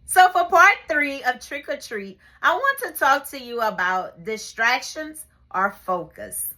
So for part 3 of Trick or Treat, I want to talk to you about distractions or focus.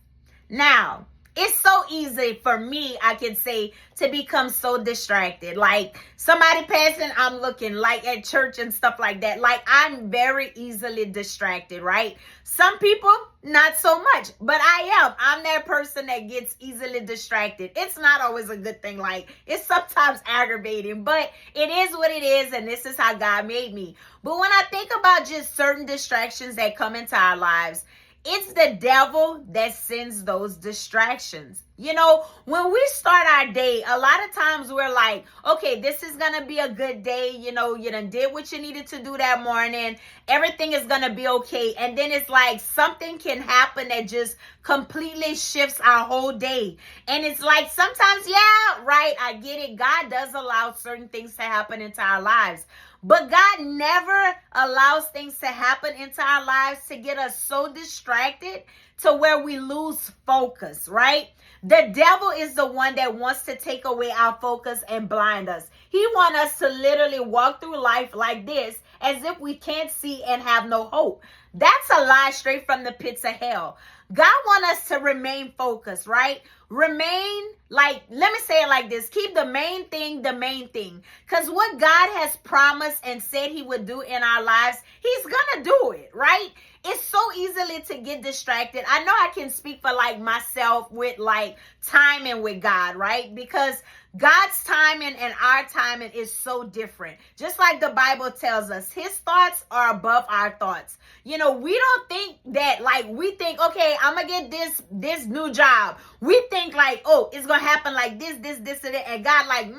Now, it's so easy for me, I can say, to become so distracted. Like somebody passing, I'm looking like at church and stuff like that. Like I'm very easily distracted, right? Some people, not so much, but I'm that person that gets easily distracted. It's not always a good thing. Like it's sometimes aggravating, but it is what it is. And this is how God made me. But when I think about just certain distractions that come into our lives, it's the devil that sends those distractions. You know, when we start our day, a lot of times we're like, okay, this is going to be a good day. You know, you done did what you needed to do that morning. Everything is going to be okay. And then it's like something can happen that just completely shifts our whole day. And it's like sometimes, yeah, right, I get it. God does allow certain things to happen into our lives. But God never allows things to happen into our lives to get us so distracted to where we lose focus, right? The devil is the one that wants to take away our focus and blind us. He wants us to literally walk through life like this as if we can't see and have no hope. That's a lie straight from the pits of hell. God wants us to remain focused, right? Remain, like, let me say it like this. Keep the main thing the main thing. Because what God has promised and said he would do in our lives, he's going to do it, right? It's so easily to get distracted. I know I can speak for like myself with like timing with God, right? Because God's timing and our timing is so different. Just like the Bible tells us, his thoughts are above our thoughts. You know, we don't think that, like, we think, okay, I'm going to get this new job. We think like, oh, it's going to happen like this, and that. And God like,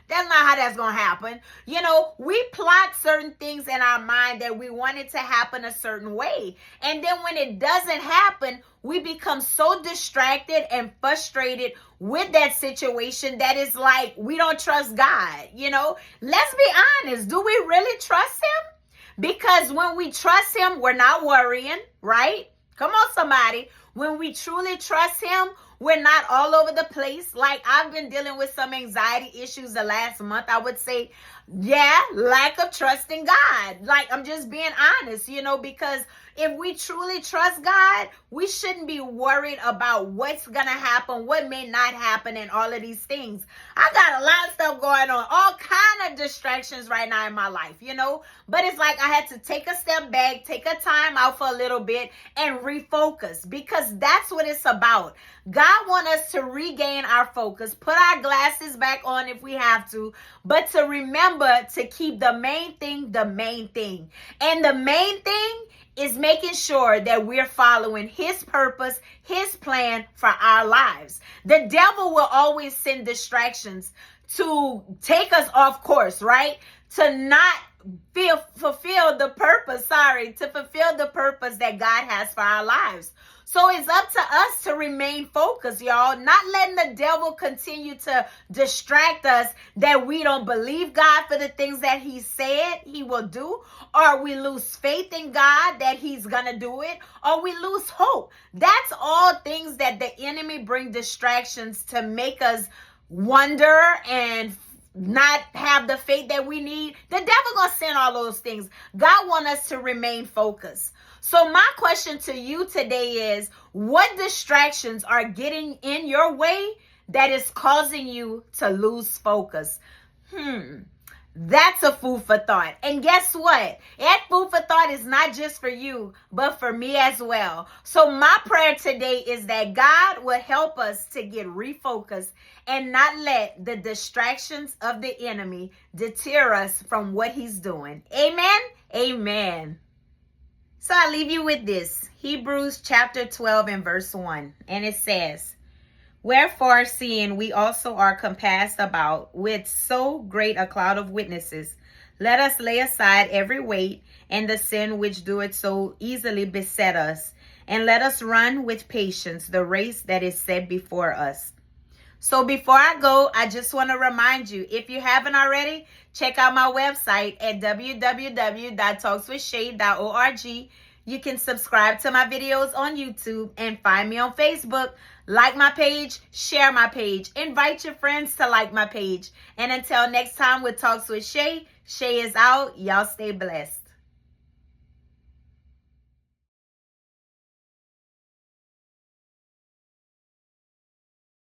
that's not how that's going to happen. You know, we plot certain things in our mind that we want it to happen a certain way. And then when it doesn't happen, we become so distracted and frustrated with that situation that is like, we don't trust God. You know, let's be honest. Do we really trust him? Because when we trust him, we're not worrying, right? Come on, somebody. When we truly trust him, we're not all over the place. Like I've been dealing with some anxiety issues the last month. I would say, yeah, lack of trust in God. Like I'm just being honest, you know, because if we truly trust God, we shouldn't be worried about what's going to happen, what may not happen, and all of these things. I got a lot of stuff going on, all kind of distractions right now in my life, you know, but it's like I had to take a step back, take a time out for a little bit and refocus, because that's what it's about. God wants us to regain our focus, put our glasses back on if we have to, but to remember to keep the main thing the main thing. And the main thing is making sure that we're following his purpose, his plan for our lives. The devil will always send distractions to take us off course, right? To not fulfill the purpose that God has for our lives. So it's up to us to remain focused, y'all. Not letting the devil continue to distract us that we don't believe God for the things that he said he will do, or we lose faith in God that he's going to do it, or we lose hope. That's all things that the enemy bring distractions to make us wonder and not have the faith that we need. The devil gonna send all those things. God wants us to remain focused. So my question to you today is, what distractions are getting in your way that is causing you to lose focus? That's a food for thought. And guess what? That food for thought is not just for you, but for me as well. So my prayer today is that God will help us to get refocused and not let the distractions of the enemy deter us from what he's doing. Amen? Amen. So I leave you with this. Hebrews chapter 12 and verse 1. And it says, "Wherefore, seeing we also are compassed about with so great a cloud of witnesses, let us lay aside every weight and the sin which doeth so easily beset us, and let us run with patience the race that is set before us." So before I go, I just want to remind you, if you haven't already, check out my website at www.talkswithshay.org. You can subscribe to my videos on YouTube and find me on Facebook. Like my page, share my page, invite your friends to like my page. And until next time with Talks with Shay, Shay is out. Y'all stay blessed.